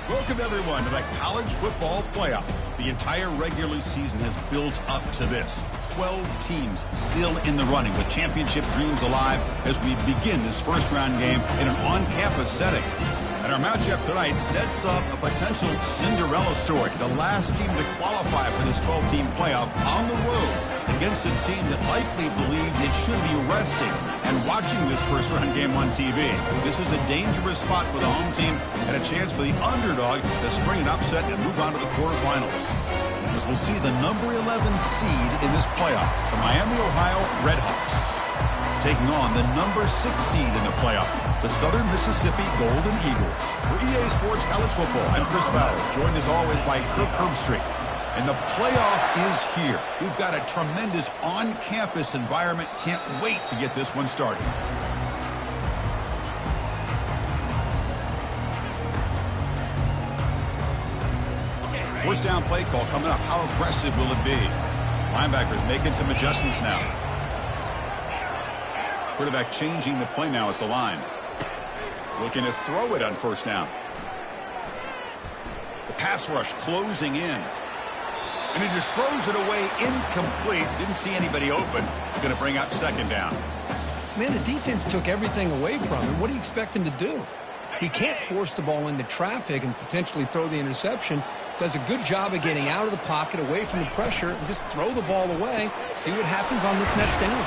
Welcome, everyone, to the college football playoff. The entire regular season has built up to this. 12 teams still in the running with championship dreams alive as we begin this first-round game in an on-campus setting. And our matchup tonight sets up a potential Cinderella story. The last team to qualify for this 12-team playoff on the road against a team that likely believes it should be resting and watching this first-round game on TV. This is a dangerous spot for the home team and a chance for the underdog to spring an upset and move on to the quarterfinals. As we'll see the number 11 seed in this playoff, the Miami, Ohio Redhawks, taking on the number 6 seed in the playoff, the Southern Mississippi Golden Eagles. For EA Sports College Football, I'm Chris Fowler, joined as always by Kirk Herbstreit. And the playoff is here. We've got a tremendous on-campus environment. Can't wait to get this one started. First down play call coming up. How aggressive will it be? Linebackers making some adjustments now. Quarterback changing the play now at the line. Looking to throw it on first down. The pass rush closing in. And he just throws it away incomplete. Didn't see anybody open. Going to bring up second down. Man, the defense took everything away from him. What do you expect him to do? He can't force the ball into traffic and potentially throw the interception. Does a good job of getting out of the pocket, away from the pressure, and just throw the ball away. See what happens on this next down.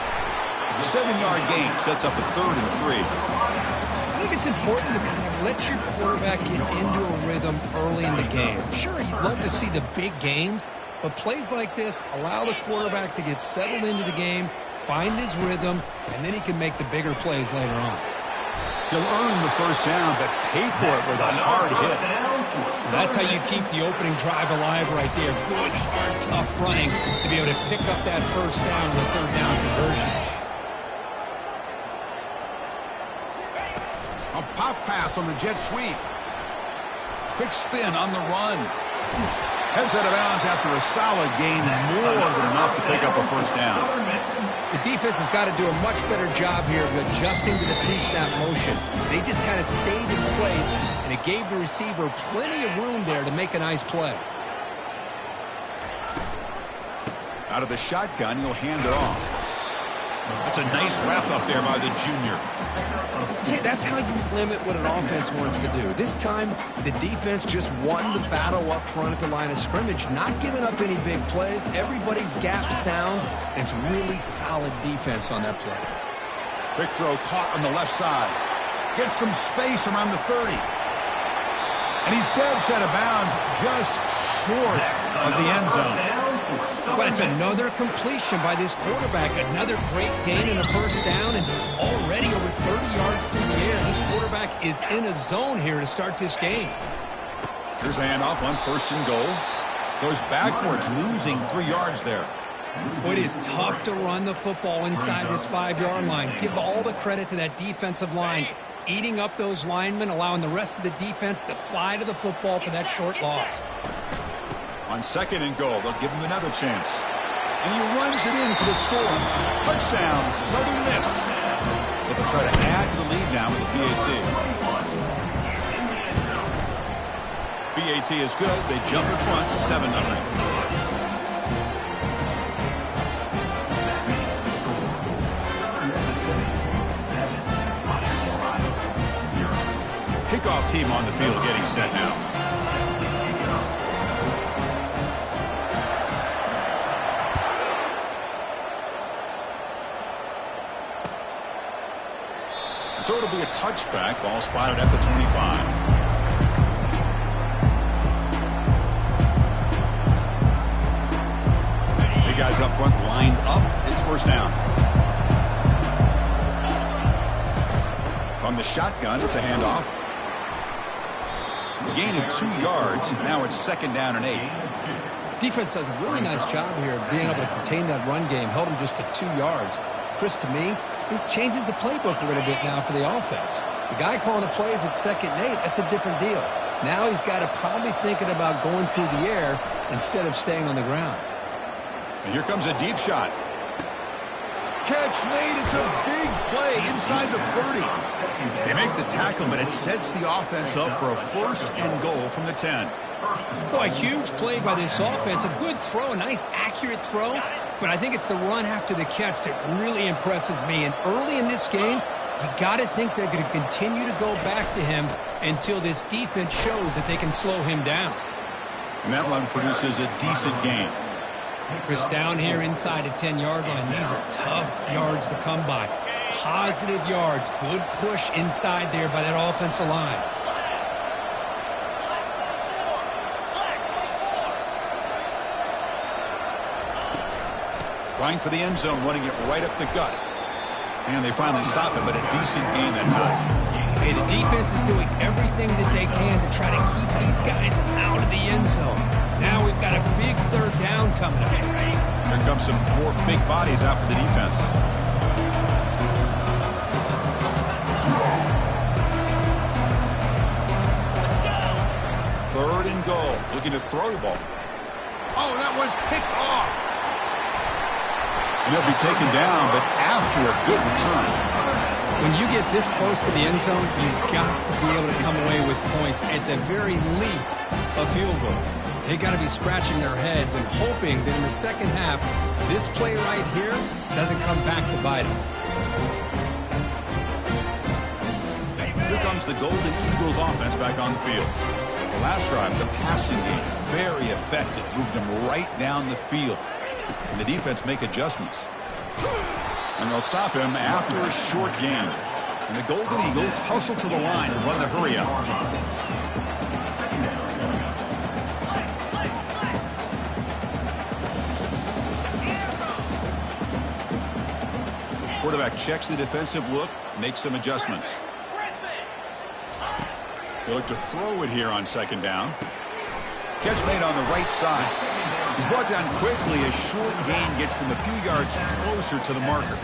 The 7-yard gain sets up a 3rd and 3. I think it's important to kind of let your quarterback get into a rhythm early in the game. Sure, you'd love to see the big gains, but plays like this allow the quarterback to get settled into the game, find his rhythm, and then he can make the bigger plays later on. He'll earn the first down, but pay for it with a hard hit. That's how you keep the opening drive alive right there. Good, hard, tough running to be able to pick up that first down with a 3rd down conversion. A pop pass on the jet sweep. Quick spin on the run. Heads out of bounds after a solid gain, more than enough to pick up a first down. The defense has got to do a much better job here of adjusting to the pre-snap motion. They just kind of stayed in place, and it gave the receiver plenty of room there to make a nice play. Out of the shotgun, he'll hand it off. That's a nice wrap up there by the junior. See, that's how you limit what an offense wants to do. This time, the defense just won the battle up front at the line of scrimmage, not giving up any big plays. Everybody's gap sound, and it's really solid defense on that play. Quick throw caught on the left side. Gets some space around the 30. And he steps out of bounds just short of the end zone. But it's another completion by this quarterback. Another great gain in a first down, and already over 30 yards through the air. This quarterback is in a zone here to start this game. Here's a handoff on 1st and goal. Goes backwards, losing 3 yards there. Boy, it is tough to run the football inside this 5-yard line. Give all the credit to that defensive line. Eating up those linemen, allowing the rest of the defense to fly to the football for that short loss. On 2nd and goal, they'll give him another chance. And he runs it in for the score. Touchdown, Southern Miss. They'll try to add to the lead now with the PAT. PAT is good. They jump in front, 7-0. Kickoff team on the field getting set now. So it'll be a touchback. Ball spotted at the 25. Big guys up front lined up. It's first down. From the shotgun, it's a handoff. A gain of 2 yards. Now it's 2nd down and 8. Defense does a really nice job here of being able to contain that run game. Held him just to 2 yards. Chris, to me, this changes the playbook a little bit now for the offense. The guy calling the plays at 2nd and 8, that's a different deal. Now he's got to probably thinking about going through the air instead of staying on the ground. And here comes a deep shot. catch made. It's a big play inside the 30. They make the tackle, but it sets the offense up for a 1st and goal from the 10. Boy, a huge play by this offense. A good throw, a nice accurate throw. But I think it's the run after the catch that really impresses me. And early in this game, you got to think they're going to continue to go back to him until this defense shows that they can slow him down. And that run produces a decent gain. Chris, down here inside the 10-yard line, these are tough yards to come by. Positive yards, good push inside there by that offensive line. Going for the end zone, running it right up the gut. And they finally stop it, but a decent gain that time. Hey, the defense is doing everything that they can to try to keep these guys out of the end zone. Now we've got a big 3rd down coming up. Here comes some more big bodies after the defense. Third and goal. Looking to throw the ball. Oh, that one's picked off. And he'll be taken down, but after a good return. When you get this close to the end zone, you've got to be able to come away with points, at the very least, a field goal. They got to be scratching their heads and hoping that in the second half, this play right here doesn't come back to bite them. Here comes the Golden Eagles offense back on the field. The last drive, the passing game, very effective. Moved them right down the field. And the defense make adjustments. And they'll stop him after a short gain. And the Golden Eagles hustle to the line and run the hurry up. Quarterback checks the defensive look, makes some adjustments. They look to throw it here on 2nd down. Catch made on the right side. He's brought down quickly. A short gain gets them a few yards closer to the marker.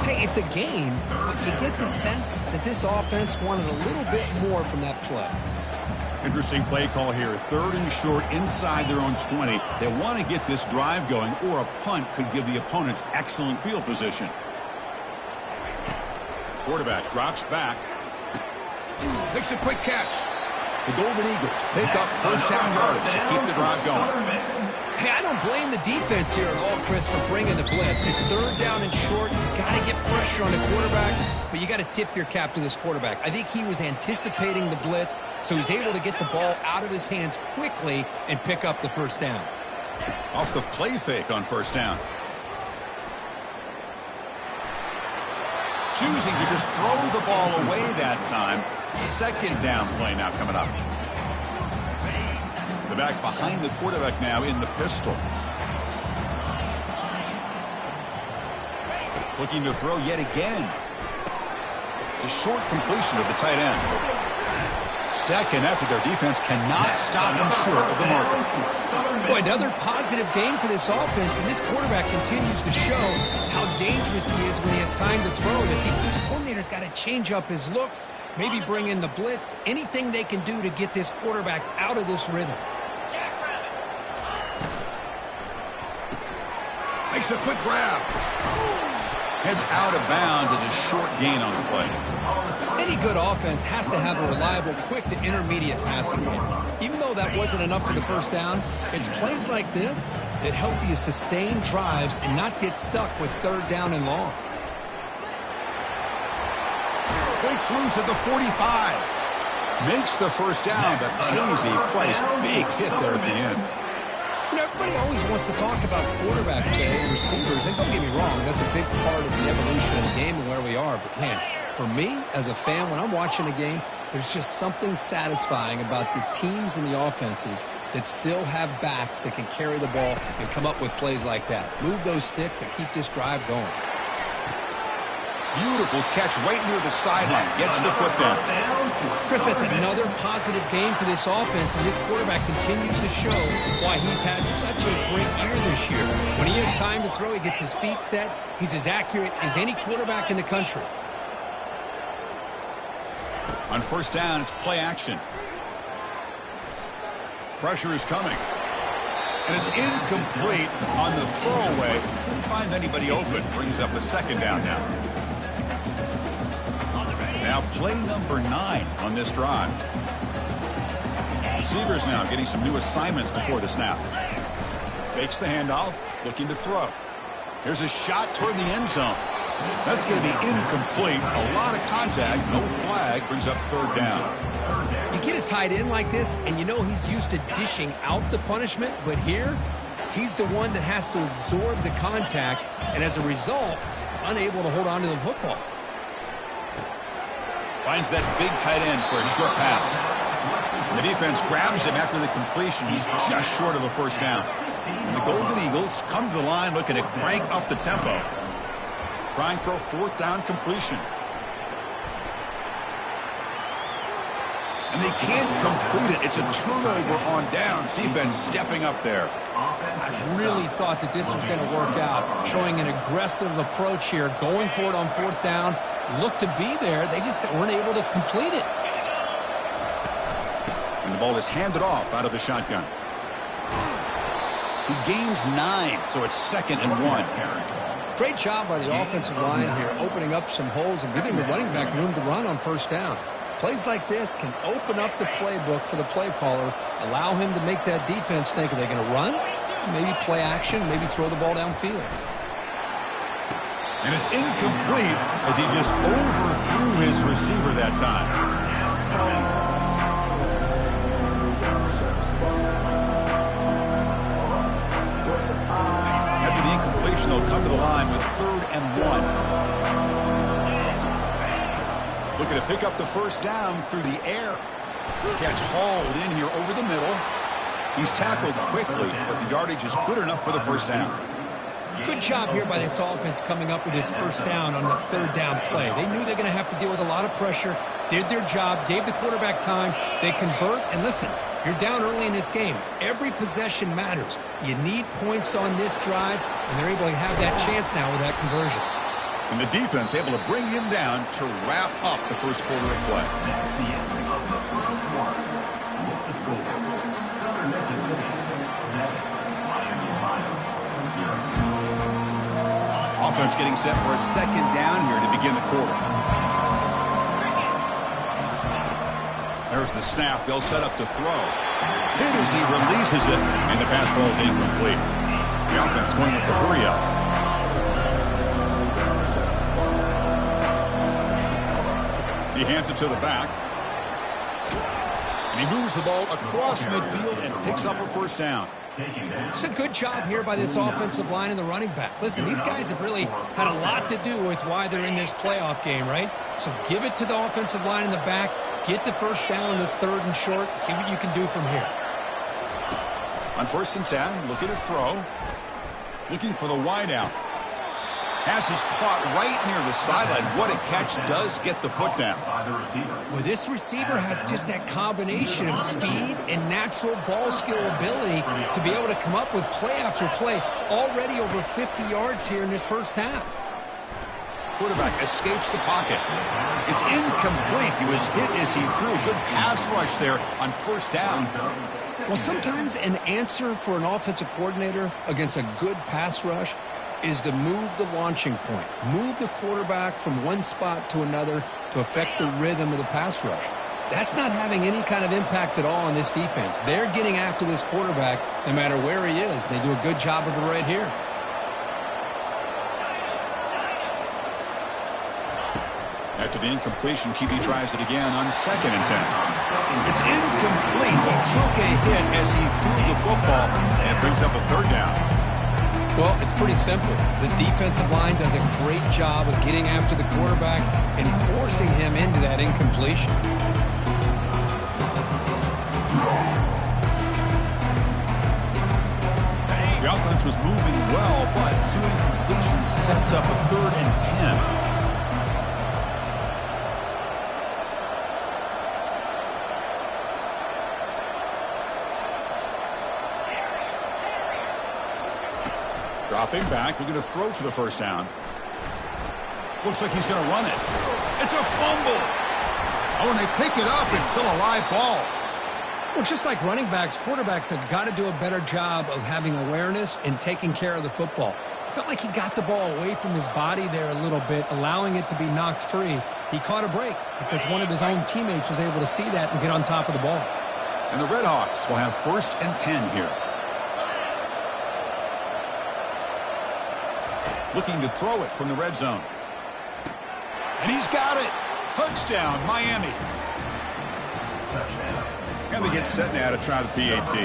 Hey, it's a gain, but you get the sense that this offense wanted a little bit more from that play. Interesting play call here. 3rd and short inside their own 20. They want to get this drive going, or a punt could give the opponents excellent field position. Quarterback drops back. Makes a quick catch. The Golden Eagles pick up 1st down yardage to keep the drive going. Hey, I don't blame the defense here at all, Chris, for bringing the blitz. It's 3rd down and short. You got to get pressure on the quarterback, but you got to tip your cap to this quarterback. I think he was anticipating the blitz, so he's able to get the ball out of his hands quickly and pick up the 1st down. Off the play fake on 1st down. Choosing to just throw the ball away that time. 2nd down play now coming up. The back behind the quarterback now in the pistol. Looking to throw yet again. The short completion of the tight end. 2nd after their defense cannot stop them short of the marker. Boy, another positive game for this offense, and this quarterback continues to show how dangerous he is when he has time to throw. The defensive coordinator's got to change up his looks, maybe bring in the blitz, anything they can do to get this quarterback out of this rhythm. Makes a quick grab. Heads out of bounds as a short gain on the play. Any good offense has to have a reliable, quick to intermediate passing game. Even though that wasn't enough for the 1st down, it's plays like this that help you sustain drives and not get stuck with 3rd down and long. Breaks loose at the 45. Makes the 1st down, but crazy place. Big hit there at the end. You know, everybody always wants to talk about quarterbacks today and receivers, and don't get me wrong, that's a big part of the evolution of the game and where we are. But, man, for me, as a fan, when I'm watching a game, there's just something satisfying about the teams and the offenses that still have backs that can carry the ball and come up with plays like that. Move those sticks and keep this drive going. Beautiful catch right near the sideline. Gets the foot down. Chris, that's another positive game for this offense, and this quarterback continues to show why he's had such a great year this year. When he has time to throw, he gets his feet set. He's as accurate as any quarterback in the country. On 1st down, it's play action. Pressure is coming. And it's incomplete on the throwaway. Couldn't find anybody open. Brings up a second down now. Now play number 9 on this drive. Receivers now getting some new assignments before the snap. Fakes the handoff, looking to throw. Here's a shot toward the end zone. That's going to be incomplete. A lot of contact, no flag, brings up third down. You get a tight end like this, and you know he's used to dishing out the punishment, but here, he's the one that has to absorb the contact, and as a result, he's unable to hold on to the football. Finds that big tight end for a short pass. The defense grabs him after the completion. He's just short of a first down. And the Golden Eagles come to the line looking to crank up the tempo. Trying for a fourth down completion. And they can't complete it. It's a turnover on downs. Defense stepping up there. I really thought that this was going to work out. Showing an aggressive approach here. Going for it on fourth down. Looked to be there. They just weren't able to complete it. And the ball is handed off out of the shotgun. He gains 9, so it's 2nd and 1. Great job by the offensive line here, opening up some holes and giving the running back room to run on first down. Plays like this can open up the playbook for the play caller, allow him to make that defense think, are they going to run? Maybe play action, maybe throw the ball downfield. And it's incomplete as he just overthrew his receiver that time. After the incompletion, they'll come to the line with 3rd and 1. Looking to pick up the first down through the air. Catch hauled in here over the middle. He's tackled quickly, but the yardage is good enough for the first down. Good job here by this offense coming up with this first down on the 3rd down play. They knew they're going to have to deal with a lot of pressure, did their job, gave the quarterback time. They convert, and listen, you're down early in this game. Every possession matters. You need points on this drive, and they're able to have that chance now with that conversion. And the defense able to bring him down to wrap up the first quarter of play. Offense getting set for a second down here to begin the quarter. There's the snap. They'll set up to throw. Hit as he releases it, and the pass ball is incomplete. The offense going with the hurry up. He hands it to the back. And he moves the ball across midfield and picks up a first down. It's a good job here by this offensive line and the running back. Listen, these guys have really had a lot to do with why they're in this playoff game, right? So give it to the offensive line in the back. Get the first down in this 3rd and short. See what you can do from here. On 1st and 10, looking to throw. Looking for the wideout. Pass is caught right near the sideline. What a catch. Does get the foot down. Well, this receiver has just that combination of speed and natural ball skill ability to be able to come up with play after play. Already over 50 yards here in this first half. Quarterback escapes the pocket. It's incomplete. He was hit as he threw. Good pass rush there on first down. Well, sometimes an answer for an offensive coordinator against a good pass rush is to move the launching point, move the quarterback from one spot to another to affect the rhythm of the pass rush. That's not having any kind of impact at all on this defense. They're getting after this quarterback no matter where he is. They do a good job of it right here. After the incompletion, QB tries it again on 2nd and 10. It's incomplete. He took a hit as he threw the football, and it brings up a 3rd down. Well, it's pretty simple. The defensive line does a great job of getting after the quarterback and forcing him into that incompletion. The offense was moving well, but 2 incompletions sets up a 3rd and 10. Dropping back, we're going to throw for the first down. Looks like he's going to run it. It's a fumble. Oh, and they pick it up. It's still a live ball. Well, just like running backs, quarterbacks have got to do a better job of having awareness and taking care of the football. I felt like he got the ball away from his body there a little bit, allowing it to be knocked free. He caught a break because one of his own teammates was able to see that and get on top of the ball. And the Redhawks will have 1st and 10 here. Looking to throw it from the red zone. And he's got it. Touchdown, Miami. And they get set now to try the PAT.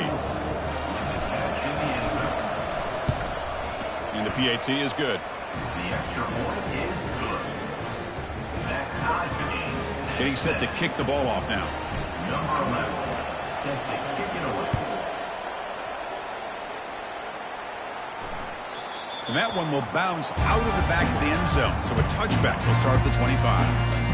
And the PAT is good. The extra point is good. That ties the game. Getting set to kick the ball off now. Number 11, set to kick it away. And that one will bounce out of the back of the end zone. So a touchback will start at the 25.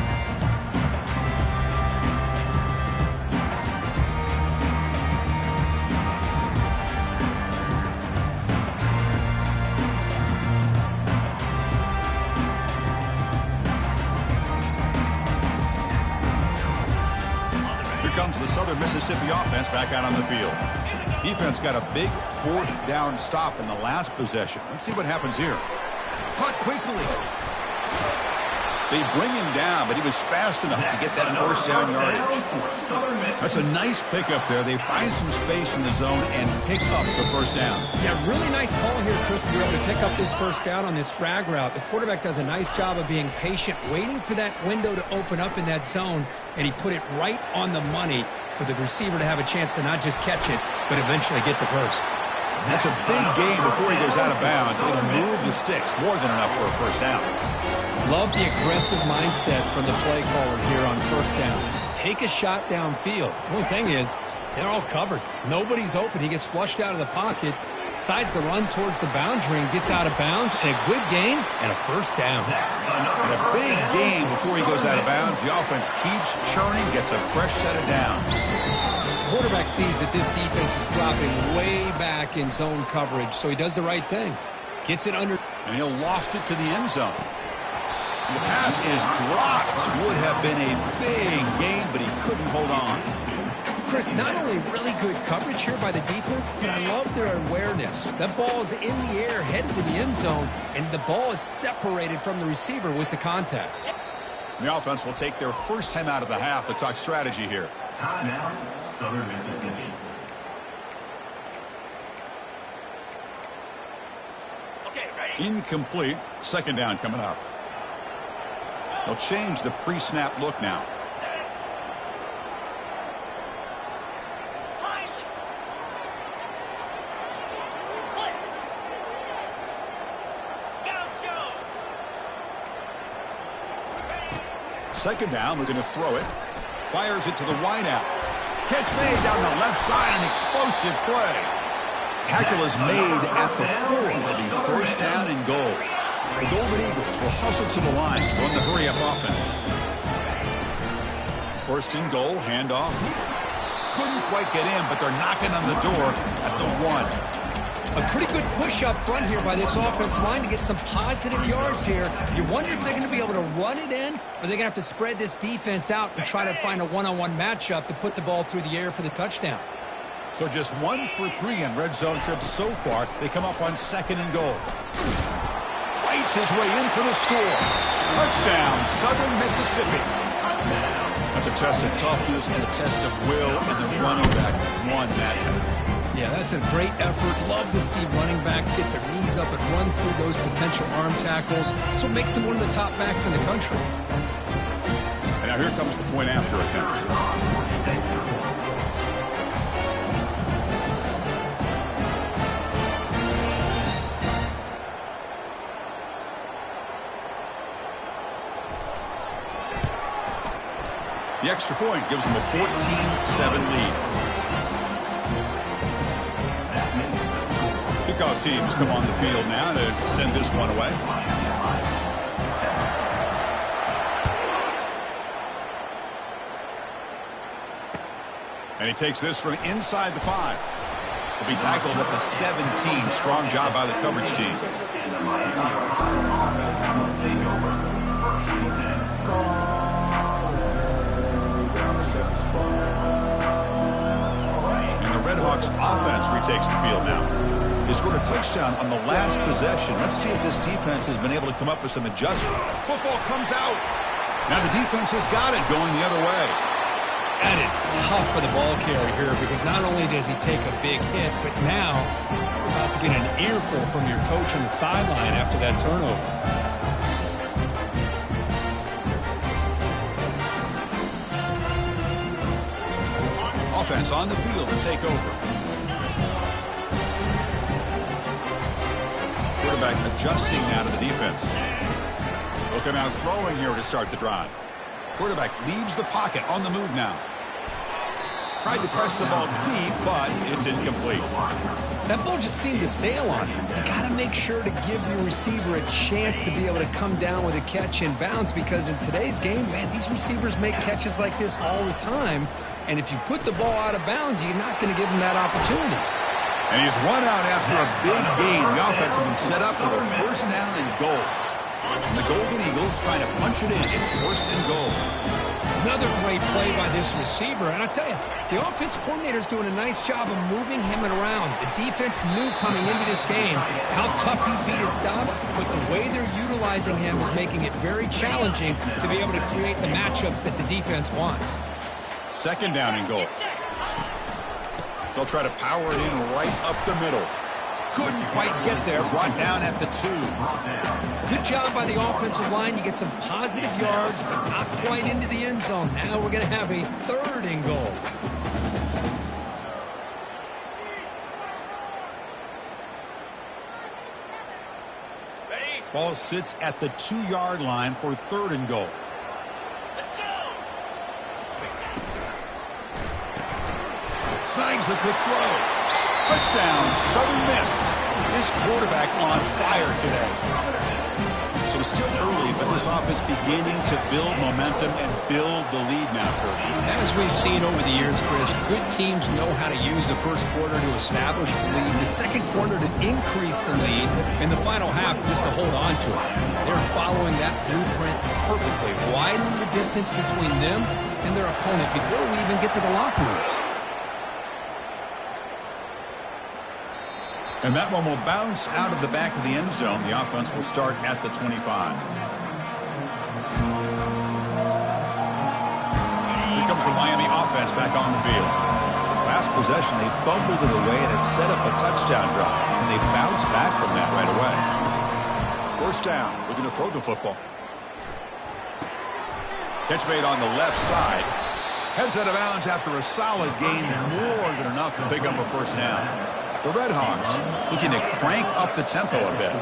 Comes the Southern Mississippi offense back out on the field. Defense got a big 4th down stop in the last possession. Let's see what happens here. Caught quickly. They bring him down, but he was fast enough to get that 1st down yardage. That's a nice pickup there. They find some space in the zone and pick up the 1st down. Yeah, really nice call here, Chris, to be able to pick up this 1st down on this drag route. The quarterback does a nice job of being patient, waiting for that window to open up in that zone, and he put it right on the money for the receiver to have a chance to not just catch it, but eventually get the 1st. That's a big gain before he goes out of bounds. It'll move the sticks, more than enough for a 1st down. Love the aggressive mindset from the play caller here on 1st down. Take a shot downfield. The only thing is, they're all covered. Nobody's open. He gets flushed out of the pocket, decides to run towards the boundary and gets out of bounds, and a good gain and a 1st down. And a big gain before he goes out of bounds. The offense keeps churning, gets a fresh set of downs. Quarterback sees that this defense is dropping way back in zone coverage, so he does the right thing. Gets it under. And he'll loft it to the end zone. And the pass is dropped. Would have been a big gain, but he couldn't hold on. Chris, not only really good coverage here by the defense, but I love their awareness. That ball is in the air, headed to the end zone, and the ball is separated from the receiver with the contact. The offense will take their 1st time out of the half to talk strategy here. Timeout, Southern Mississippi. Okay, ready? Incomplete. 2nd down coming up. They'll change the pre-snap look now. Second down, we're going to throw it. Fires it to the wideout. Catch made down the left side, an explosive play. Tackle is made at the 4. It'll be 1st down and goal. The Golden Eagles will hustle to the line to run the hurry-up offense. 1st and goal, handoff. Couldn't quite get in, but they're knocking on the door at the 1. A pretty good push up front here by this offense line to get some positive yards here. You wonder if they're going to be able to run it in, or they're going to have to spread this defense out and try to find a one-on-one matchup to put the ball through the air for the touchdown. So just 1 for 3 in red zone trips so far. They come up on 2nd and goal. Fights his way in for the score. Touchdown, Southern Mississippi. That's a test of toughness and a test of will, and the running back won that. Yeah, that's a great effort. Love to see running backs get their knees up and run through those potential arm tackles. That's what makes him one of the top backs in the country. And now here comes the point after attempt. The extra point gives them a 14-7 lead. Kickoff teams come on the field now to send this one away. And he takes this from inside the 5. He'll be tackled at the 17. Strong job by the coverage team. Redhawks offense retakes the field now. They scored a touchdown on the last possession. Let's see if this defense has been able to come up with some adjustment. Football comes out. Now the defense has got it going the other way. That is tough for the ball carrier here because not only does he take a big hit, but now you're about to get an earful from your coach on the sideline after that turnover. Offense on the field to take over. Quarterback adjusting now to the defense. Look now throwing here to start the drive. Quarterback leaves the pocket on the move now. Tried to press the ball deep, but it's incomplete. That ball just seemed to sail on him. You got to make sure to give your receiver a chance to be able to come down with a catch and bounce because in today's game, man, these receivers make catches like this all the time. And if you put the ball out of bounds, you're not going to give him that opportunity. And he's run out after a big gain. The offense has been set up with a first down and goal. And the Golden Eagles trying to punch it in. It's first and goal. Another great play by this receiver. And I tell you, the offense coordinator's doing a nice job of moving him around. The defense knew coming into this game how tough he'd be to stop, but the way they're utilizing him is making it very challenging to be able to create the matchups that the defense wants. Second down and goal. They'll try to power it in right up the middle. Couldn't quite get there. Brought down at the 2. Good job by the offensive line. You get some positive yards, but not quite into the end zone. Now we're going to have a third and goal. Ball sits at the 2-yard line for third and goal. Snags the quick throw. Touchdown, Southern Miss. This quarterback on fire today. So it's still early, but this offense beginning to build momentum and build the lead now, Kirby. As we've seen over the years, Chris, good teams know how to use the first quarter to establish the lead, the second quarter to increase the lead, and the final half just to hold on to it. They're following that blueprint perfectly, widening the distance between them and their opponent before we even get to the locker rooms. And that one will bounce out of the back of the end zone. The offense will start at the 25. Here comes the Miami offense back on the field. Last possession, they fumbled it away and it set up a touchdown drive. And they bounced back from that right away. First down, looking to throw the football. Catch made on the left side. Heads out of bounds after a solid gain, more than enough to pick up a first down. The Redhawks looking to crank up the tempo a bit.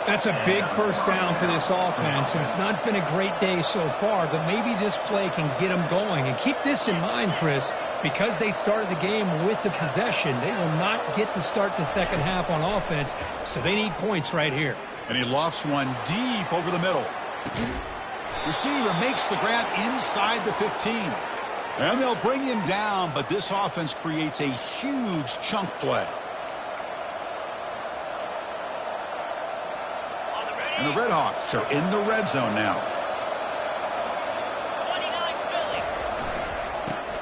That's a big first down for this offense, and it's not been a great day so far, but maybe this play can get them going. And keep this in mind, Chris, because they started the game with the possession, they will not get to start the second half on offense, so they need points right here. And he lofts one deep over the middle. Receiver makes the grab inside the 15. And they'll bring him down, but this offense creates a huge chunk play. And the Redhawks are in the red zone now.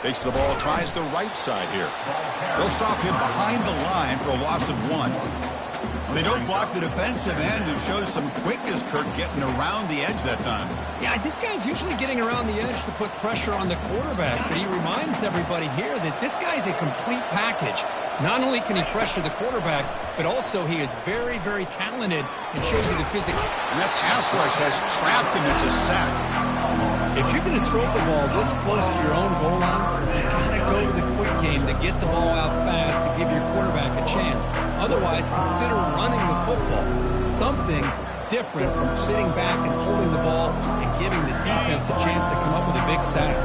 Takes the ball, tries the right side here. They'll stop him behind the line for a loss of 1. They don't block the defensive end, who shows some quickness, Kirk, getting around the edge that time. Yeah, this guy's usually getting around the edge to put pressure on the quarterback, but he reminds everybody here that this guy's a complete package. Not only can he pressure the quarterback, but also he is very, very talented and shows you the physical. And that pass rush has trapped him into sack. If you're going to throw the ball this close to your own goal line, you got to go to the quick game to get the ball out fast to give your quarterback a chance. Otherwise, consider running the football. Something different from sitting back and holding the ball and giving the defense a chance to come up with a big sack.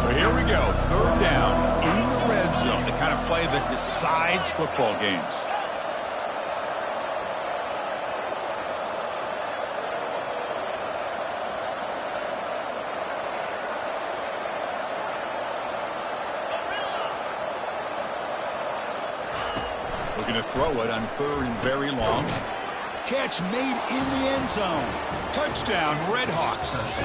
So here we go, third down in the red zone, the kind of play that decides football games. Looking to throw it on third and very long. Catch made in the end zone. Touchdown, Redhawks.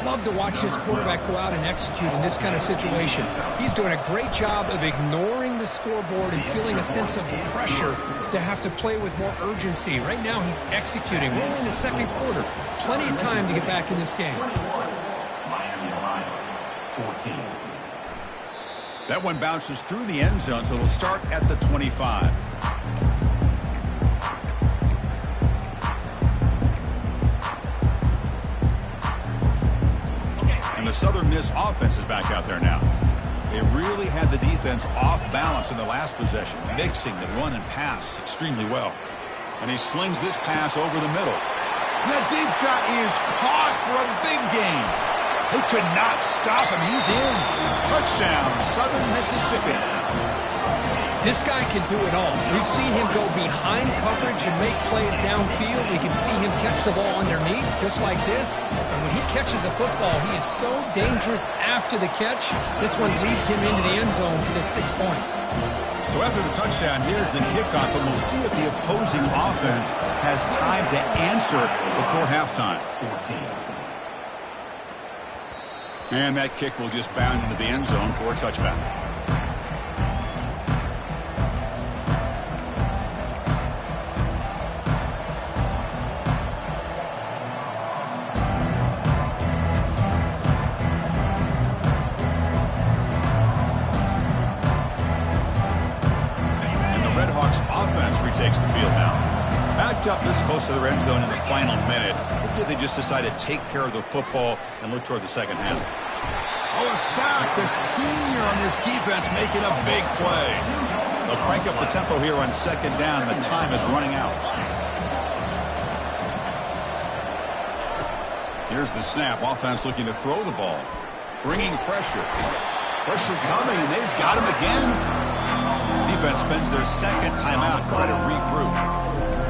love to watch his quarterback go out and execute in this kind of situation. He's doing a great job of ignoring the scoreboard and feeling a sense of pressure to have to play with more urgency. Right now, he's executing. We're only in the second quarter. Plenty of time to get back in this game. Miami Ohio, 14. That one bounces through the end zone, so they'll start at the 25. And the Southern Miss offense is back out there now. They really had the defense off balance in the last possession, mixing the run and pass extremely well. And he slings this pass over the middle. And that deep shot is caught for a big gain. They could not stop him. He's in. Touchdown, Southern Mississippi. This guy can do it all. We've seen him go behind coverage and make plays downfield. We can see him catch the ball underneath, just like this. And when he catches a football, he is so dangerous after the catch. This one leads him into the end zone for the 6 points. So after the touchdown, here's the kickoff, and we'll see if the opposing offense has time to answer before halftime. 14. And that kick will just bound into the end zone for a touchback. Takes the field now. Backed up this close to the end zone in the final minute. Let's see if they just decide to take care of the football and look toward the second half. Oh, a sack. The senior on this defense making a big play. They'll crank up the tempo here on second down. The time is running out. Here's the snap. Offense looking to throw the ball. Bringing pressure. Pressure coming, and they've got him again. Defense spends their second timeout to try to regroup.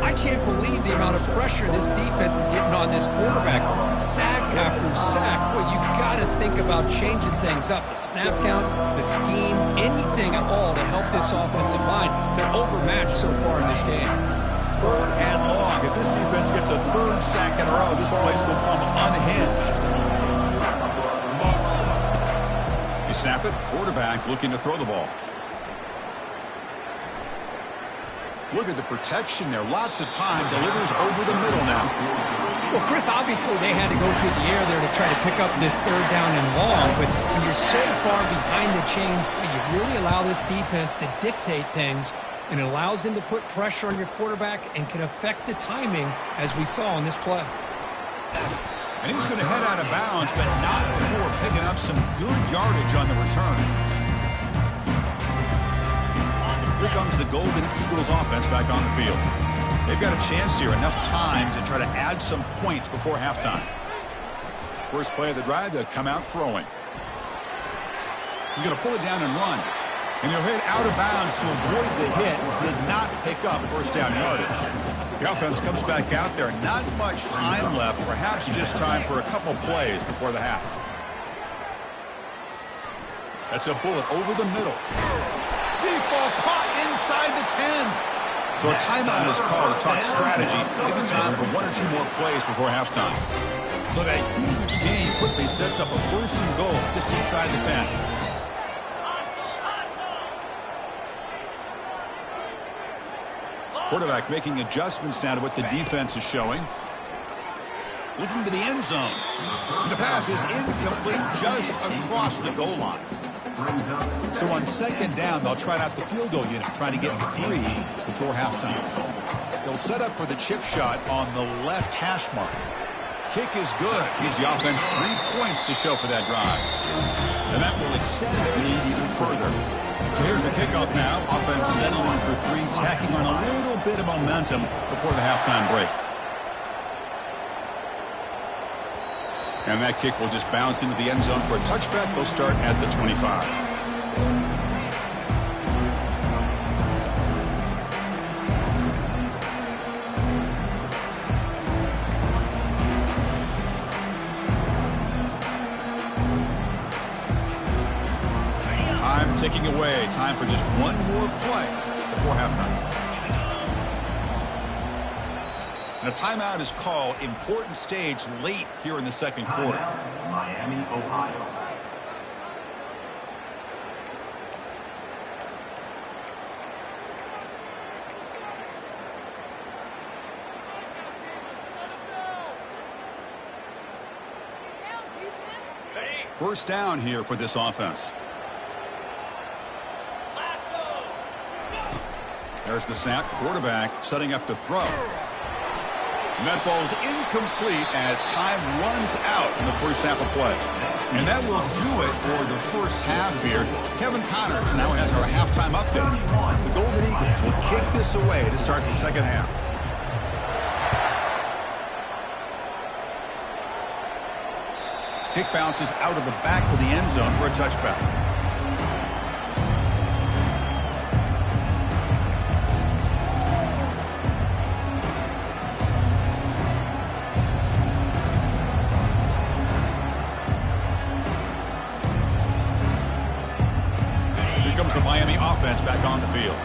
I can't believe the amount of pressure this defense is getting on this quarterback. Sack after sack. Well, you got to think about changing things up. The snap count, the scheme, anything at all to help this offensive line. They're overmatched so far in this game. Third and long. If this defense gets a third sack in a row, this place will come unhinged. You snap it. Quarterback looking to throw the ball. Look at the protection there. Lots of time. Delivers over the middle now. Well, Chris, obviously they had to go through the air there to try to pick up this third down and long. But when you're so far behind the chains, you really allow this defense to dictate things. And it allows them to put pressure on your quarterback and can affect the timing, as we saw on this play. And he's going to head out of bounds, but not before picking up some good yardage on the return. Here comes the Golden Eagles offense back on the field. They've got a chance here, enough time to try to add some points before halftime. First play of the drive, they'll come out throwing. He's going to pull it down and run. And he'll hit out of bounds to avoid the hit. Did not pick up first down yardage. The offense comes back out there. Not much time left. Perhaps just time for a couple plays before the half. That's a bullet over the middle. Deep ball caught inside the 10. So a timeout is called to talk strategy. Maybe time for one or two more plays before halftime. So that huge gain quickly sets up a first and goal just inside the 10. Quarterback making adjustments now to what the defense is showing. Looking to the end zone. The pass is incomplete just across the goal line. So on second down, they'll try out the field goal unit, trying to get 3 before halftime. They'll set up for the chip shot on the left hash mark. Kick is good. Gives the offense 3 points to show for that drive. And that will extend their lead even further. So here's the kickoff now. Offense settling for 3, tacking on a little bit of momentum before the halftime break. And that kick will just bounce into the end zone for a touchback. They'll start at the 25. Time ticking away. Time for just one more play before halftime. And a timeout is called. Important stage late here in the second quarter. Miami, Ohio. First down here for this offense. There's the snap. Quarterback setting up to throw. And that falls incomplete as time runs out in the first half of play. And that will do it for the first half here. Kevin Connors now has our halftime update. The Golden Eagles will kick this away to start the second half. Kick bounces out of the back of the end zone for a touchback. Here comes the Miami offense back on the field.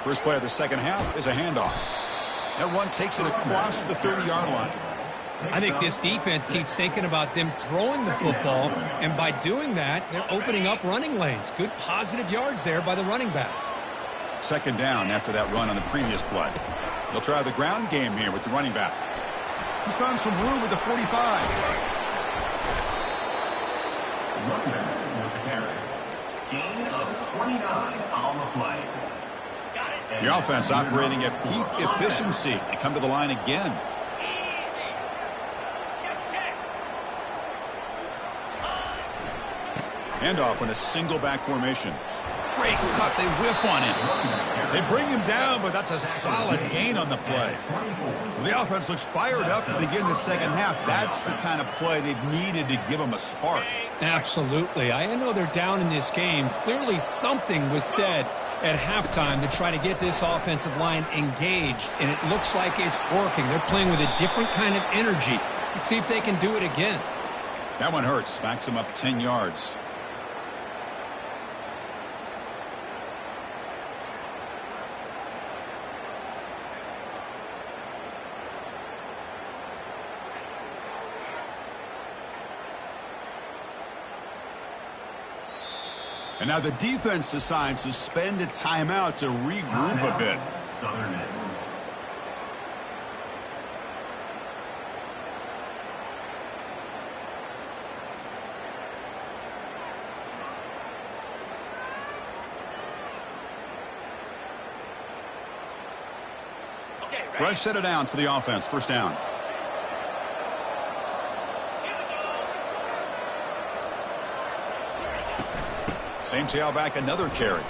First play of the second half is a handoff. That run takes it across the 30-yard line. I think this defense keeps thinking about them throwing the football, and by doing that, they're opening up running lanes. Good positive yards there by the running back. Second down after that run on the previous play. They'll try the ground game here with the running back. He's found some room at the 45. Running back with the carry. Gain of 29 on the play. The offense operating at peak efficiency. They come to the line again. Handoff in a single back formation. Great cut. They whiff on him. They bring him down, but that's a solid gain on the play. The offense looks fired up to begin the second half. That's the kind of play they've needed to give them a spark. Absolutely. I know they're down in this game. Clearly something was said at halftime to try to get this offensive line engaged, and it looks like it's working. They're playing with a different kind of energy. Let's see if they can do it again. That one hurts. Backs him up 10 yards. And now the defense decides to spend a timeout to regroup a bit. Southern Miss. Fresh set of downs for the offense. First down. Same tailback, another carry.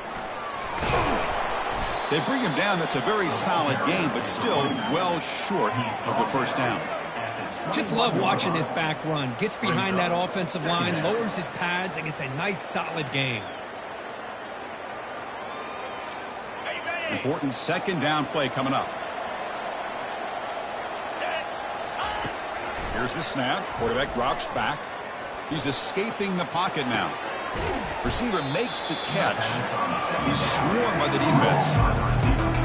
They bring him down. That's a very solid game, but still well short of the first down. Just love watching this back run. Gets behind that offensive line, lowers his pads, and gets a nice solid gain. Important second down play coming up. Here's the snap. Quarterback drops back. He's escaping the pocket now. Receiver makes the catch. He's swarmed by the defense.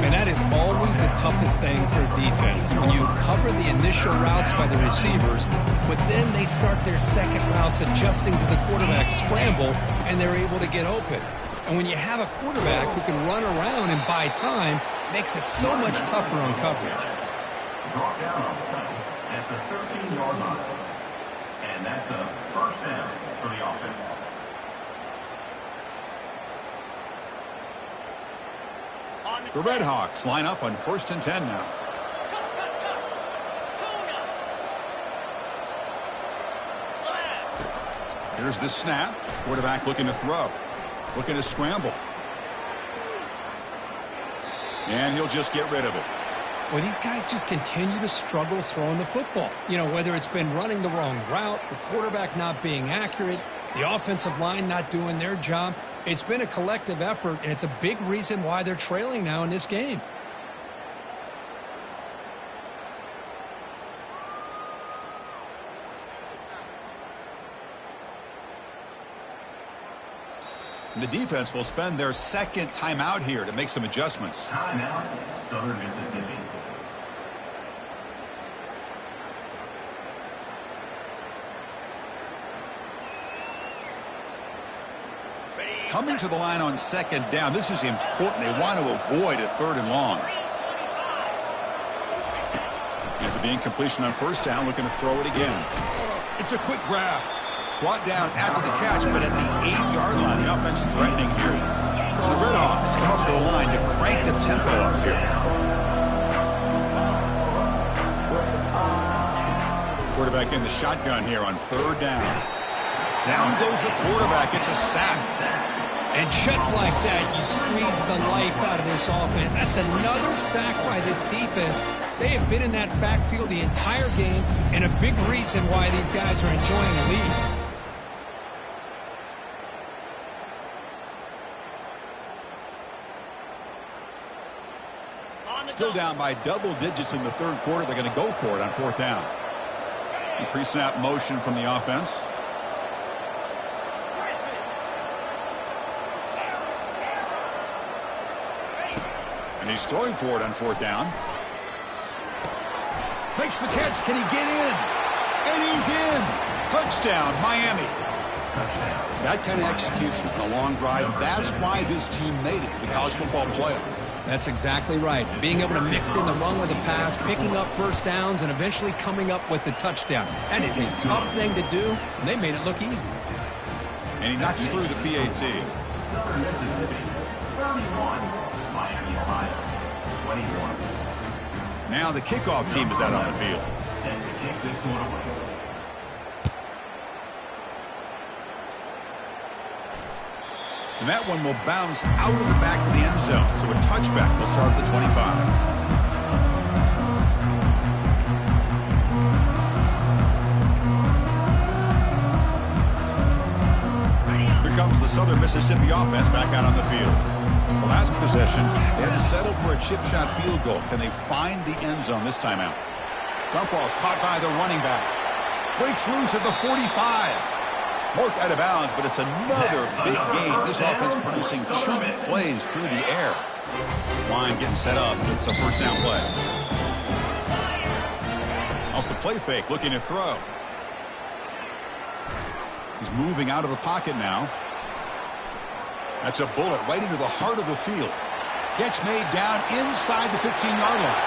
And that is always the toughest thing for a defense. When you cover the initial routes by the receivers, but then they start their second routes adjusting to the quarterback scramble, and they're able to get open. And when you have a quarterback who can run around and buy time, it makes it so much tougher on coverage. Brought down on the play at the 13-yard line. And that's a first down for the offense. The Red Hawks line up on 1st and 10 now. Here's the snap. Quarterback looking to throw. Looking to scramble. And he'll just get rid of it. Well, these guys just continue to struggle throwing the football. You know, whether it's been running the wrong route, the quarterback not being accurate, the offensive line not doing their job. It's been a collective effort, and it's a big reason why they're trailing now in this game. The defense will spend their second timeout here to make some adjustments. Timeout, Southern Mississippi. Coming to the line on second down. This is important. They want to avoid a 3rd and long. After the incompletion on first down, looking to throw it again. It's a quick grab. Brought down after the catch, but at the 8-yard line. The offense threatening here. The Redhawks come up to the line to crank the tempo up here. Quarterback in the shotgun here on 3rd down. Down goes the quarterback. It's a sack. And just like that, you squeeze the life out of this offense. That's another sack by this defense. They have been in that backfield the entire game, and a big reason why these guys are enjoying a lead. Still down by double digits in the 3rd quarter. They're going to go for it on 4th down. The pre-snap motion from the offense. And he's throwing for it on 4th down. Makes the catch. Can he get in? And he's in. Touchdown, Miami. That kind of execution on a long drive, that's why this team made it to the college football playoff. That's exactly right. Being able to mix in the run with the pass, picking up first downs, and eventually coming up with the touchdown. That is a tough thing to do, and they made it look easy. And he knocks through the PAT. Southern Mississippi, 31. Miami, Ohio, 21. Now the kickoff team is out on the field. Set to kick this one away. And that one will bounce out of the back of the end zone. So a touchback will start at the 25. Here comes the Southern Mississippi offense back out on the field. The last possession, they had to settle for a chip shot field goal. Can they find the end zone this time out? Dump ball's caught by the running back. Breaks loose at the 45. Marked out of bounds, but it's another big game. This offense producing chunk plays through the air. This line getting set up. It's a first down play. Off the play fake, looking to throw. He's moving out of the pocket now. That's a bullet right into the heart of the field. Gets made down inside the 15-yard line.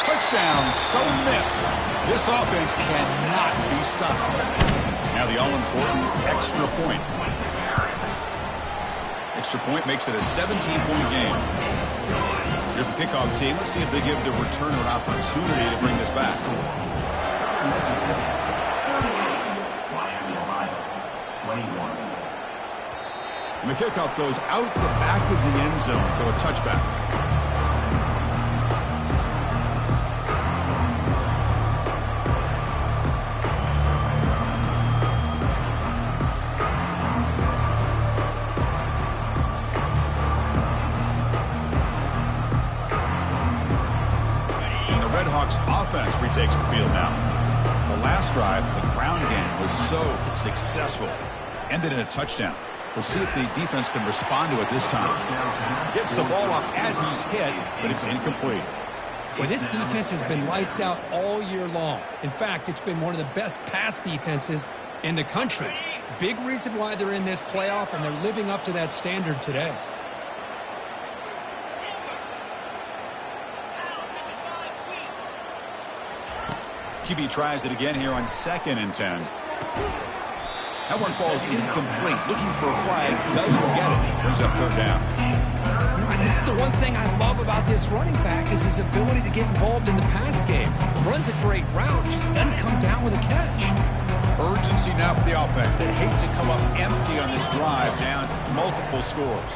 Touchdown, Southern Miss. This offense cannot be stopped. Now the all-important extra point. Extra point makes it a 17-point game. Here's the kickoff team. Let's see if they give the returner an opportunity to bring this back. Miami, Ohio, 21. And the kickoff goes out the back of the end zone, so a touchback. Offense retakes the field now. The last drive, the ground game was so successful. Ended in a touchdown. We'll see if the defense can respond to it this time. Gets the ball off as he's hit, but it's incomplete. Well, this defense has been lights out all year long. In fact, it's been one of the best pass defenses in the country. Big reason why they're in this playoff, and they're living up to that standard today. QB tries it again here on 2nd and 10. That one falls incomplete. Looking for a flag. Doesn't get it. Brings up 3rd down. You know, this is the one thing I love about this running back is his ability to get involved in the pass game. Runs a great route, just doesn't come down with a catch. Urgency now for the offense. They hate to come up empty on this drive, down multiple scores.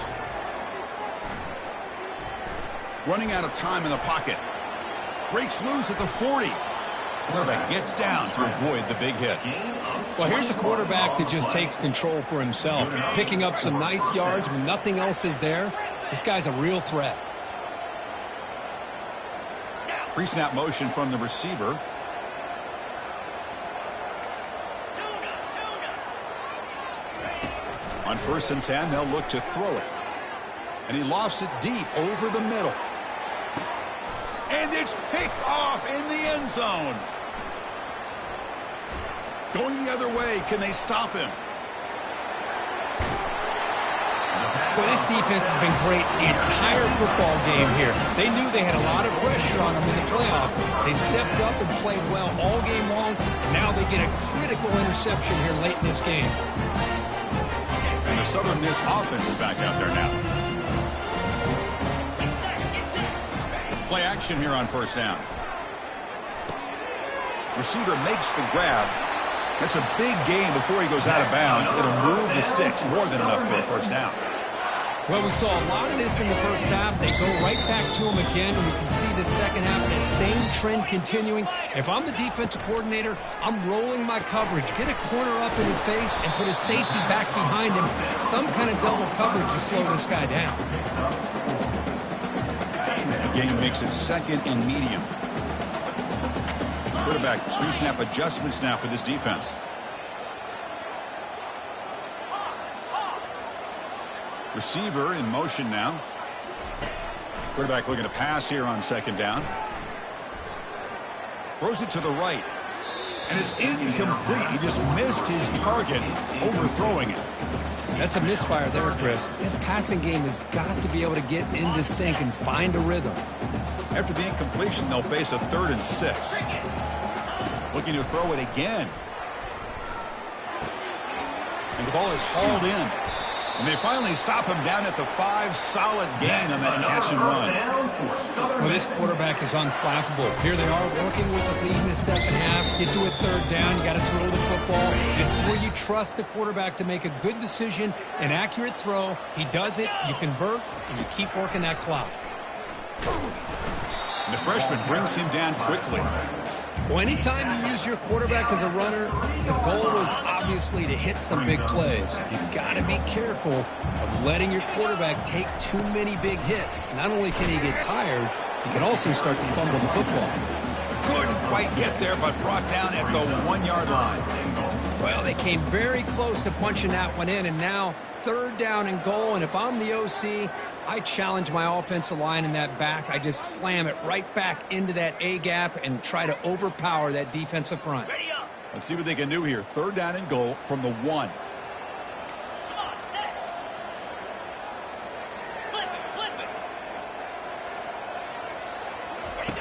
Running out of time in the pocket. Breaks loose at the 40. Quarterback gets down to avoid the big hit. Well, here's a quarterback that just takes control for himself, picking up some nice yards when nothing else is there. This guy's a real threat. Pre-snap motion from the receiver. On 1st and 10, they'll look to throw it. And he lofts it deep over the middle. And it's picked off in the end zone. Going the other way, can they stop him? Well, this defense has been great the entire football game here. They knew they had a lot of pressure on them in the playoff. They stepped up and played well all game long, and now they get a critical interception here late in this game. And the Southern Miss offense is back out there now. Play action here on 1st down. Receiver makes the grab. That's a big gain before he goes out of bounds. It'll move the sticks, more than enough for a 1st down. Well, we saw a lot of this in the first half. They go right back to him again, and we can see the second half, that same trend continuing. If I'm the defensive coordinator, I'm rolling my coverage. Get a corner up in his face and put a safety back behind him. Some kind of double coverage to slow this guy down. The game makes it 2nd and medium. Quarterback pre-snap adjustments now for this defense. Receiver in motion now. Quarterback looking to pass here on 2nd down. Throws it to the right. And it's incomplete. He just missed his target, overthrowing it. That's a misfire there, Chris. This passing game has got to be able to get into sync and find a rhythm. After the incompletion, they'll face a 3rd and 6. Looking to throw it again. And the ball is hauled in. And they finally stop him down at the 5. Solid gain on that catch and run. Well, this quarterback is unflappable. Here they are working with the lead in the second half. Get to a 3rd down. You got to throw the football. This is where you trust the quarterback to make a good decision, an accurate throw. He does it. You convert, and you keep working that clock. And the freshman brings him down quickly. Well, anytime you use your quarterback as a runner, the goal is obviously to hit some big plays. You've got to be careful of letting your quarterback take too many big hits. Not only can he get tired, he can also start to fumble the football. Couldn't quite get there, but brought down at the 1-yard line. Well, they came very close to punching that one in, and now 3rd down and goal. And if I'm the OC, I challenge my offensive line in that back. I just slam it right back into that A-gap and try to overpower that defensive front. Let's see what they can do here. 3rd down and goal from the 1.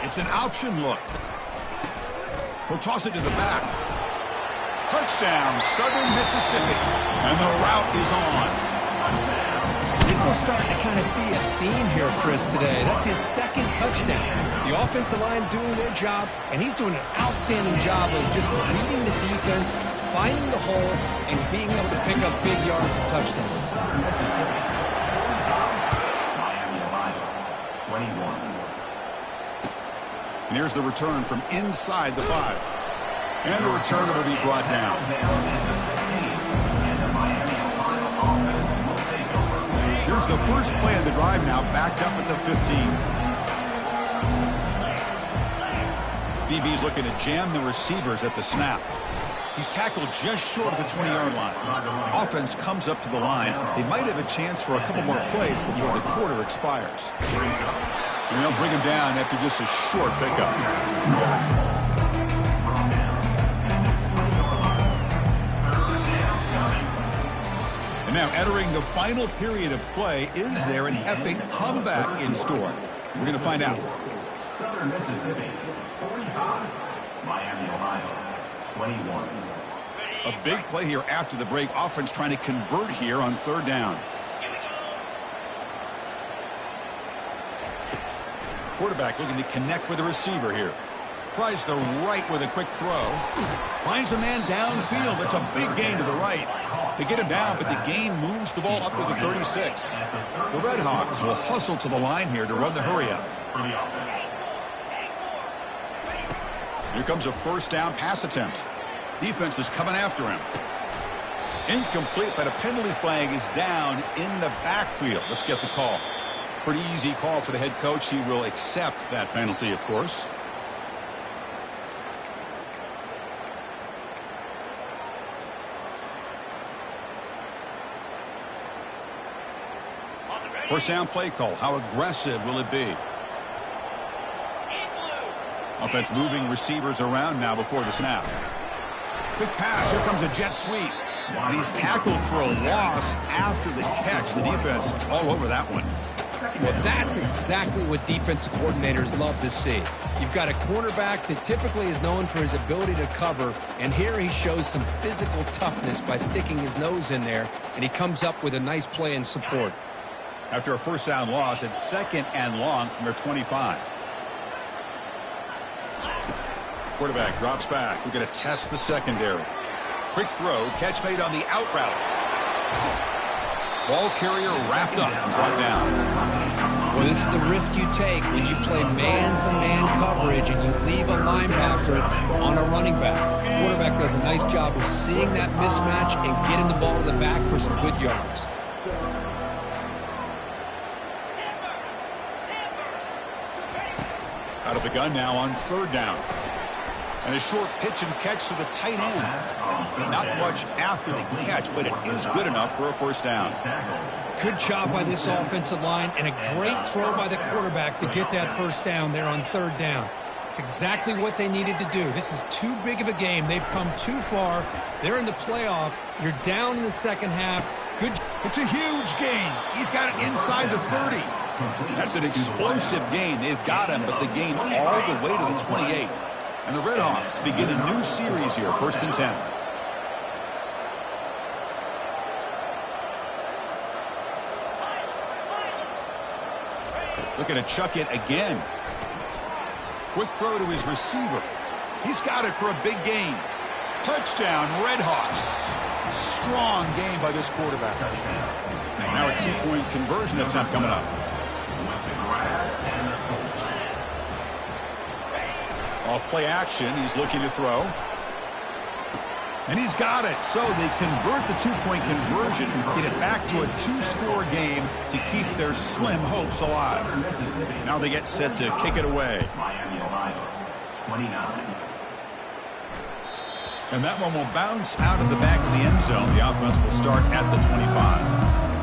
It's an option look. He'll toss it to the back. Touchdown, Southern Mississippi. And the route is on. I think we're starting to kind of see a theme here, Chris, today. That's his 2nd touchdown. The offensive line doing their job, and he's doing an outstanding job of just reading the defense, finding the hole, and being able to pick up big yards and touchdowns. Miami, Ohio, 21. And here's the return from inside the 5. And the returner will be brought down. Here's the first play of the drive now, backed up at the 15. DB's looking to jam the receivers at the snap. He's tackled just short of the 20-yard line. Offense comes up to the line. They might have a chance for a couple more plays before the quarter expires. And they'll bring him down after just a short pickup. And now entering the final period of play, is there an epic comeback in store? We're going to find out. Southern Mississippi, 45. Miami, Ohio, 21. A big play here after the break. Offense trying to convert here on 3rd down. Quarterback looking to connect with the receiver here. Tries the right with a quick throw. Finds a man downfield. It's a big gain to the right. They get him down, but the gain moves the ball up to the 36. The Red Hawks will hustle to the line here to run the hurry up. Here comes a 1st down pass attempt. Defense is coming after him. Incomplete, but a penalty flag is down in the backfield. Let's get the call. Pretty easy call for the head coach. He will accept that penalty, of course. First down play call. How aggressive will it be? Offense moving receivers around now before the snap. Quick pass. Here comes a jet sweep. And he's tackled for a loss after the catch. The defense all over that one. Well, that's exactly what defensive coordinators love to see. You've got a cornerback that typically is known for his ability to cover, and here he shows some physical toughness by sticking his nose in there, and he comes up with a nice play in support. After a first down loss, it's 2nd and long from their 25. Quarterback drops back. We're going to test the secondary. Quick throw, catch made on the out route. Ball carrier wrapped up and brought down. Well, this is the risk you take when you play man-to-man coverage and you leave a linebacker on a running back. The quarterback does a nice job of seeing that mismatch and getting the ball to the back for some good yards. Out of the gun now on 3rd down. And a short pitch and catch to the tight end. Not much after the catch, but it is good enough for a first down. Good job by this offensive line and a great throw by the quarterback to get that first down there on 3rd down. It's exactly what they needed to do. This is too big of a game. They've come too far. They're in the playoff. You're down in the second half. Good. It's a huge gain. He's got it inside the 30. That's an explosive gain. They've got him, but the gain all the way to the 28. And the Redhawks begin a new series here, 1st and 10. Looking to chuck it again. Quick throw to his receiver. He's got it for a big gain. Touchdown, Redhawks. Strong game by this quarterback. Now a 2-point conversion attempt coming up. Off play action, he's looking to throw. And he's got it. So they convert the 2-point conversion, get it back to a 2-score game to keep their slim hopes alive. Now they get set to kick it away. Miami, Ohio, 29. And that one will bounce out of the back of the end zone. The offense will start at the 25.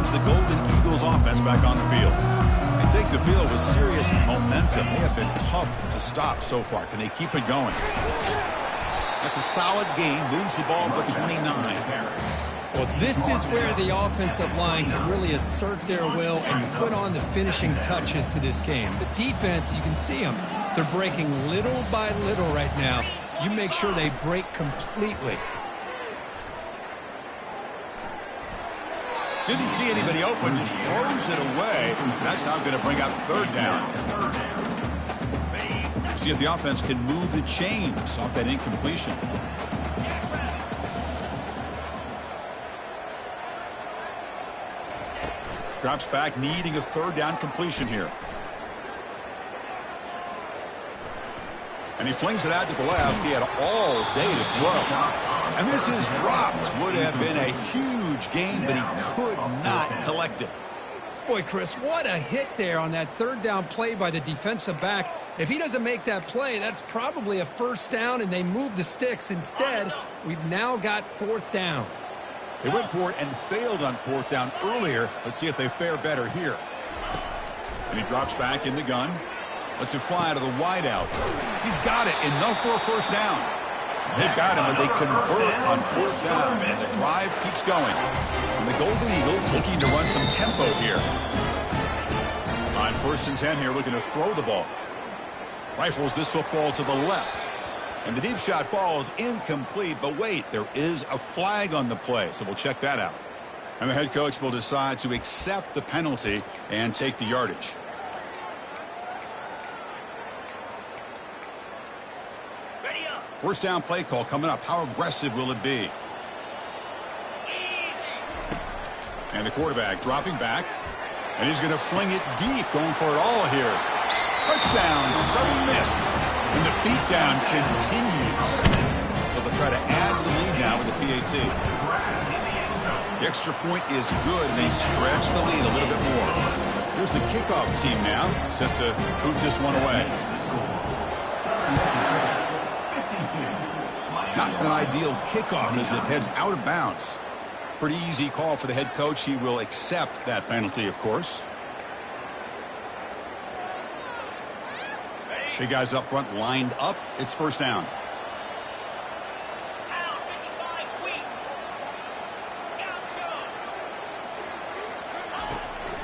The Golden Eagles offense back on the field. They take the field with serious momentum. They have been tough to stop so far. Can they keep it going? That's a solid gain. Moves the ball to the 29. Well, this is where the offensive line can really assert their will and put on the finishing touches to this game. The defense, you can see them. They're breaking little by little right now. You make sure they break completely. Didn't see anybody open, just throws it away. That's now going to bring out 3rd down. See if the offense can move the chains off that incompletion. Drops back, needing a 3rd down completion here. And he flings it out to the left. He had all day to throw. And this is dropped. Would have been a huge gain, but he could not collect it. Boy, Chris, what a hit there on that 3rd down play by the defensive back. If he doesn't make that play, that's probably a first down, and they move the sticks. Instead, we've now got 4th down. They went for it and failed on 4th down earlier. Let's see if they fare better here. And he drops back in the gun. Lets it fly out of the wideout. He's got it. Enough for a first down. They've got him, but they convert on 4th down. And the drive keeps going. And the Golden Eagles looking to run some tempo here. On 1st and 10 here, looking to throw the ball. Rifles this football to the left. And the deep shot falls incomplete. But wait, there is a flag on the play. So we'll check that out. And the head coach will decide to accept the penalty and take the yardage. First down play call coming up. How aggressive will it be? And the quarterback dropping back. And he's going to fling it deep, going for it all here. Touchdown, sudden miss. And the beatdown continues. So they'll try to add to the lead now with the PAT. The extra point is good, and they stretch the lead a little bit more. Here's the kickoff team now, set to boot this one away. Not an ideal kickoff as it heads out of bounds. Pretty easy call for the head coach. He will accept that penalty, of course. Big guys up front lined up. It's first down.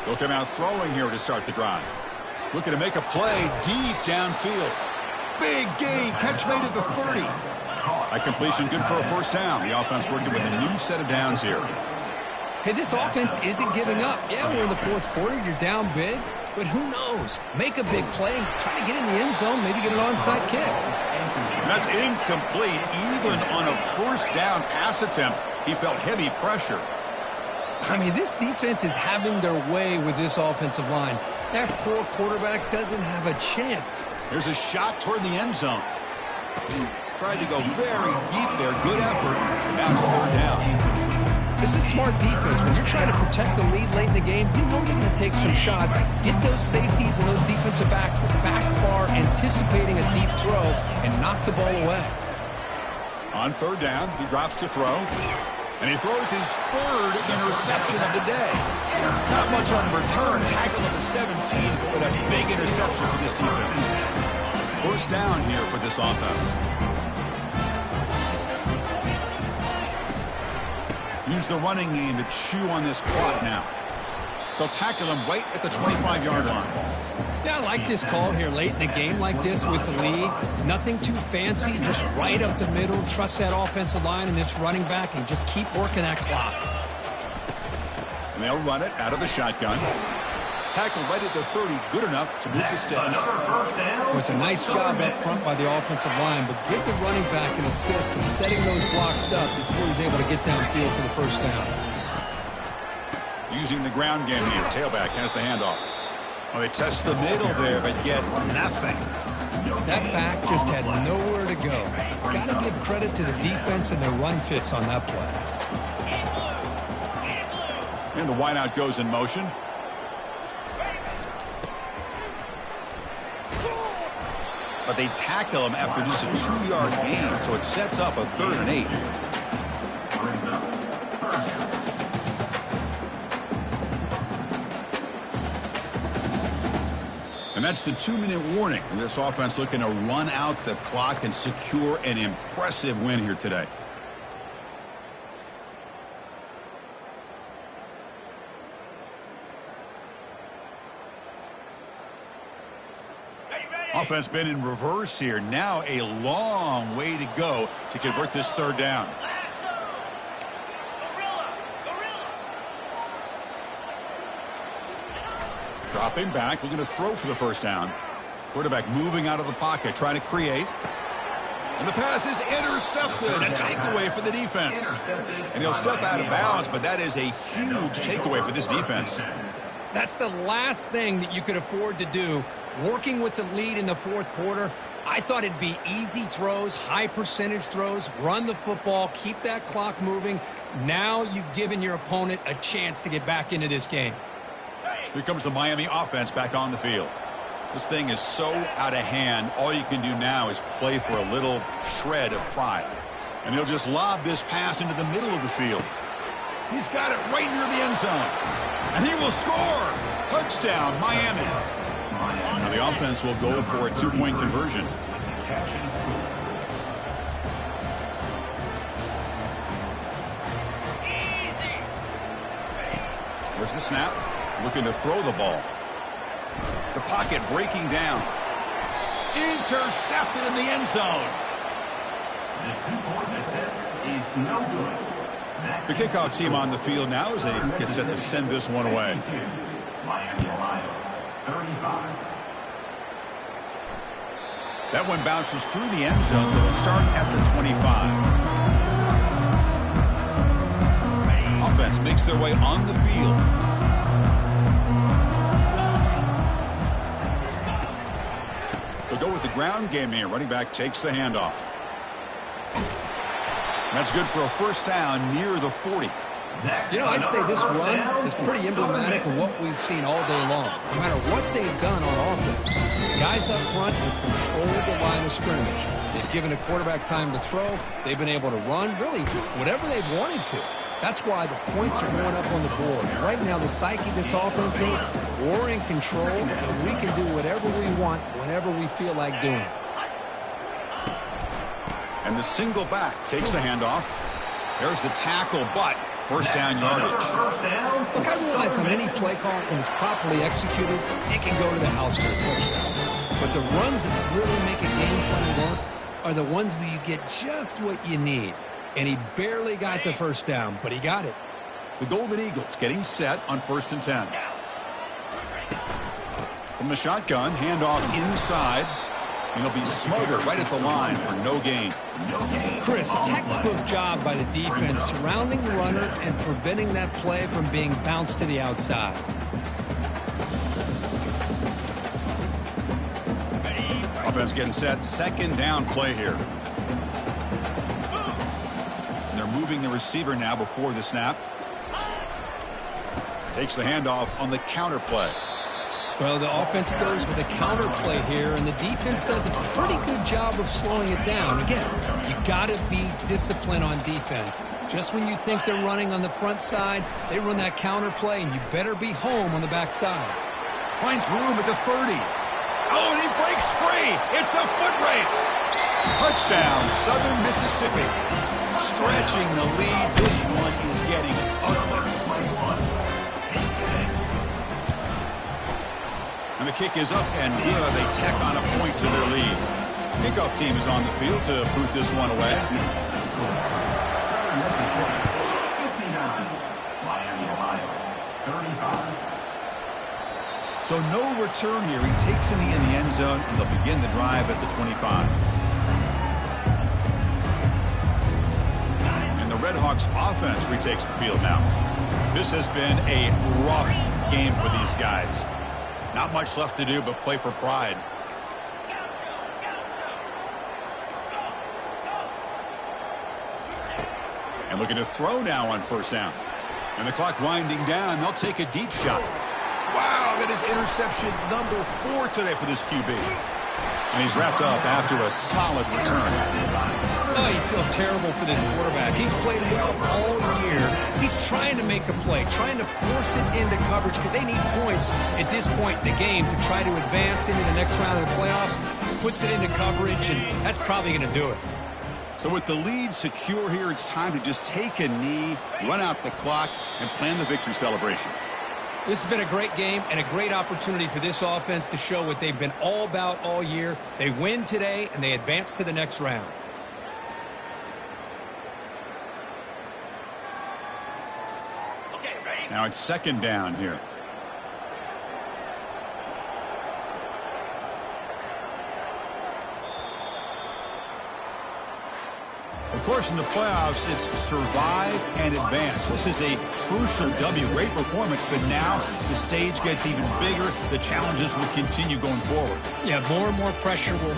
They'll come out throwing here to start the drive. Looking to make a play deep downfield. Big gain. Catch made at the 30. A completion good for a first down. The offense working with a new set of downs here. Hey, this offense isn't giving up. Yeah, we're in the fourth quarter. You're down big. But who knows? Make a big play. Try to get in the end zone. Maybe get an onside kick. That's incomplete. Even on a first down pass attempt, he felt heavy pressure. I mean, this defense is having their way with this offensive line. That poor quarterback doesn't have a chance. There's a shot toward the end zone. Tried to go very deep there. Good effort. Now it's third down. This is smart defense. When you're trying to protect the lead late in the game, you know they're going to take some shots. Get those safeties and those defensive backs back far, anticipating a deep throw, and knock the ball away. On third down, he drops to throw. And he throws his third interception of the day. Not much on the return. Tackle at the 17, but a big interception for this defense. First down here for this offense. Use the running game to chew on this clock now. They'll tackle him right at the 25-yard line. Yeah, I like this call here late in the game like this with the lead. Nothing too fancy, just right up the middle. Trust that offensive line and this running back and just keep working that clock. And they'll run it out of the shotgun. Tackle right at the 30, good enough to move the sticks. It was a nice job up front by the offensive line, but give the running back an assist for setting those blocks up before he's able to get downfield for the first down. Using the ground game here, tailback has the handoff. Well, they test the middle there, but get nothing. That back just had nowhere to go. Got to give credit to the defense and their run fits on that play. And the wideout goes in motion. But they tackle him after just a 2-yard gain, so it sets up a 3rd and 8. And that's the 2-minute warning. This offense looking to run out the clock and secure an impressive win here today. Offense been in reverse here. Now a long way to go to convert this 3rd down. Dropping back, looking to throw for the first down. Quarterback moving out of the pocket, trying to create. And the pass is intercepted. A takeaway for the defense. And he'll step out of bounds, but that is a huge takeaway for this defense. That's the last thing that you could afford to do. Working with the lead in the fourth quarter, I thought it'd be easy throws, high percentage throws, run the football, keep that clock moving. Now you've given your opponent a chance to get back into this game. Here comes the Miami offense back on the field. This thing is so out of hand, all you can do now is play for a little shred of pride. And he'll just lob this pass into the middle of the field. He's got it right near the end zone. And he will score. Touchdown, Miami. Now the offense will go for a 2-point conversion. Where's the snap? Looking to throw the ball. The pocket breaking down. Intercepted in the end zone. The 2-point attempt is no good. The kickoff team on the field now as they get set to send this one away. Miami, Ohio, 35. That one bounces through the end zone, so they'll start at the 25. Offense makes their way on the field. They'll go with the ground game here. Running back takes the handoff. That's good for a first down near the 40. I'd say this run is pretty emblematic of what we've seen all day long. No matter what they've done on offense, the guys up front have controlled the line of scrimmage. They've given a quarterback time to throw. They've been able to run, really, whatever they've wanted to. That's why the points are going up on the board. Right now, the psyche of this offense is we're in control, and we can do whatever we want whenever we feel like doing it. And the single back takes the handoff. There's the tackle, but first down yardage. Look, I realize on any play call, when it's properly executed, it can go to the house for a touchdown. But the runs that really make a game plan work are the ones where you get just what you need. And he barely got the first down, but he got it. The Golden Eagles getting set on 1st and 10. From the shotgun, handoff inside. And he'll be smothered right at the line for no gain. Chris, textbook job by the defense surrounding the runner and preventing that play from being bounced to the outside. Offense getting set. Second down play here. And they're moving the receiver now before the snap. Takes the handoff on the counter play. Well, the offense goes with a counter play here, and the defense does a pretty good job of slowing it down. Again, you got to be disciplined on defense. Just when you think they're running on the front side, they run that counter play, and you better be home on the back side. Finds room at the 30. Oh, and he breaks free. It's a foot race. Touchdown, Southern Mississippi. Stretching the lead. This one is getting ugly. And the kick is up and good. They tack on a point to their lead. Kickoff team is on the field to boot this one away. So no return here. He takes in the end zone, and they'll begin the drive at the 25. And the Redhawks offense retakes the field now. This has been a rough game for these guys. Not much left to do but play for pride. And looking to throw now on first down. And the clock winding down. They'll take a deep shot. Wow, that is interception number 4 today for this QB. And he's wrapped up after a solid return. Oh, you feel terrible for this quarterback. He's played well all year. He's trying to make a play, trying to force it into coverage because they need points at this point in the game to try to advance into the next round of the playoffs. Puts it into coverage, and that's probably going to do it. So with the lead secure here, it's time to just take a knee, run out the clock, and plan the victory celebration. This has been a great game and a great opportunity for this offense to show what they've been all about all year. They win today, and they advance to the next round. Now it's second down here. Of course, in the playoffs, it's survive and advance. This is a crucial W. Great performance, but now the stage gets even bigger. The challenges will continue going forward. Yeah, more and more pressure will...